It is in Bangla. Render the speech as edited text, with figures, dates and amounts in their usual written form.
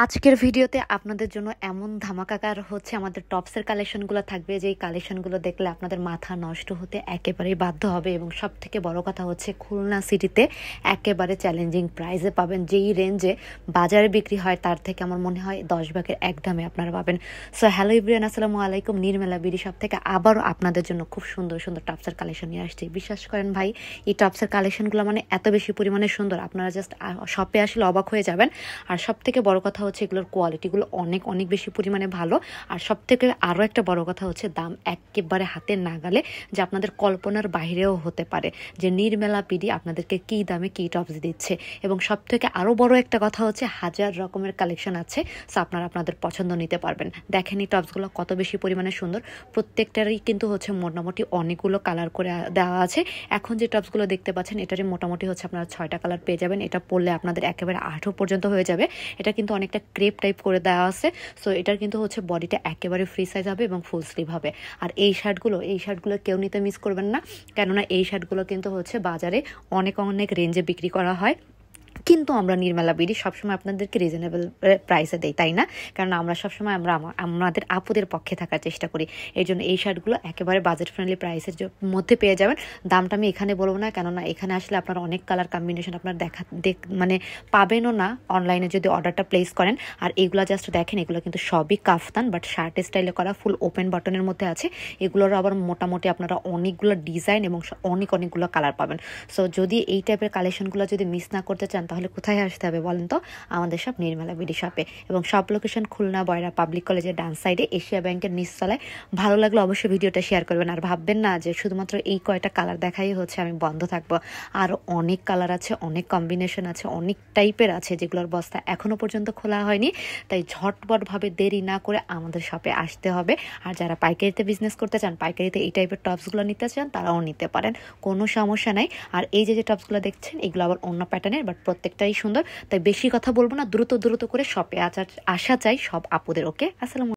আজকের ভিডিওতে আপনাদের জন্য এমন ধামাকাকার হচ্ছে আমাদের টপসের কালেকশনগুলো থাকবে, যেই কালেকশনগুলো দেখলে আপনাদের মাথা নষ্ট হতে একেবারেই বাধ্য হবে। এবং সব থেকে বড় কথা হচ্ছে খুলনা সিটিতে একেবারে চ্যালেঞ্জিং প্রাইসে পাবেন। যেই রেঞ্জে বাজারে বিক্রি হয় তার থেকে আমার মনে হয় 10 ভাগের 1 দামে আপনারা পাবেন। সো হ্যালো ইব্রিয়ান, আসসালামু আলাইকুম। নির্মেলা বিডি শপ থেকে আবারও আপনাদের জন্য খুব সুন্দর সুন্দর টপসের কালেকশন নিয়ে আসছি। বিশ্বাস করেন ভাই, এই টপসের কালেকশনগুলো মানে এত বেশি পরিমাণে সুন্দর, আপনারা জাস্ট শপে আসলে অবাক হয়ে যাবেন। আর সব থেকে বড় কথা হচ্ছে এগুলোর কোয়ালিটিগুলো অনেক অনেক বেশি পরিমাণে ভালো। আর সব থেকে আরও একটা বড় কথা হচ্ছে দাম একেবারে হাতের নাগালে, যে আপনাদের কল্পনার বাইরেও হতে পারে যে নির্মেলা পিডি আপনাদেরকে কী দামে কী টপস দিচ্ছে। এবং সব থেকে আরও বড় একটা কথা হচ্ছে 1000 রকমের কালেকশন আছে, সো আপনারা আপনাদের পছন্দ নিতে পারবেন। দেখেন এই টপসগুলো কত বেশি পরিমাণে সুন্দর, প্রত্যেকটারই কিন্তু হচ্ছে মোটামুটি অনেকগুলো কালার করে দেওয়া আছে। এখন যে টপসগুলো দেখতে পাচ্ছেন এটারই মোটামুটি হচ্ছে আপনারা 6টা কালার পেয়ে যাবেন। এটা পরলে আপনাদের একেবারে 8 পর্যন্ত হয়ে যাবে। এটা কিন্তু অনেকটা ক্রেপ টাইপ করে দেওয়া আছে। সো এটার কিন্তু হচ্ছে বডিটা একেবারে ফ্রি সাইজ হবে এবং ফুল স্লিভ হবে। আর এই শার্টগুলো কেউ নিতে মিস করবেন না, কেননা এই শার্টগুলো কিন্তু হচ্ছে বাজারে অনেক অনেক রেঞ্জে বিক্রি করা হয়, কিন্তু আমরা নির্মেলা বিডি সবসময় আপনাদেরকে রিজনেবল প্রাইসে দেই, তাই না? কারণ আমরা সবসময় আমাদের আপুদের পক্ষে থাকার চেষ্টা করি। এই জন্য এই শার্টগুলো একেবারে বাজেট ফ্রেন্ডলি প্রাইসের মধ্যে পেয়ে যাবেন। দামটা আমি এখানে বলবো না, কেননা এখানে আসলে আপনারা অনেক কালার কম্বিনেশন আপনার মানে পাবেনও না অনলাইনে যদি অর্ডারটা প্লেস করেন। আর এগুলো জাস্ট দেখেন, এগুলো কিন্তু সবই কাফতান, বাট শার্ট স্টাইলে করা, ফুল ওপেন বাটনের মধ্যে আছে। এগুলোর আবার মোটামুটি আপনারা অনেকগুলো ডিজাইন এবং অনেকগুলো কালার পাবেন। সো যদি এই টাইপের কালেকশনগুলো যদি মিস না করতে চান তাহলে কোথায় আসতে হবে বলেন তো? আমাদের সব নির্মেলা বিডি শপে। এবং সব লোকেশন খুলনা বয়রা পাবলিক কলেজের ডান সাইডে, এশিয়া ব্যাংকের নিচতলায়। ভালো লাগলে অবশ্যই ভিডিওটা শেয়ার করবেন। আর ভাববেন না যে শুধুমাত্র এই কয়টা কালার দেখাই হচ্ছে আমি বন্ধ থাকবো। আর অনেক কালার আছে, অনেক কম্বিনেশন আছে, অনেক টাইপের আছে, যেগুলোর বস্তা এখনো পর্যন্ত খোলা হয়নি। তাই ঝটপটভাবে দেরি না করে আমাদের শপে আসতে হবে। আর যারা পাইকারিতে বিজনেস করতে চান, পাইকারিতে এই টাইপের টপসগুলো নিতে চান, তারাও নিতে পারেন, কোনো সমস্যা নাই। আর এই যে টপসগুলো দেখছেন এগুলো আবার অন্য প্যাটার্নের, বাট প্রত্যেকটাই সুন্দর। তাই বেশি কথা বলবো না, দ্রুত করে শপে আসা চাই সব আপুদের। ওকে, আসসালামু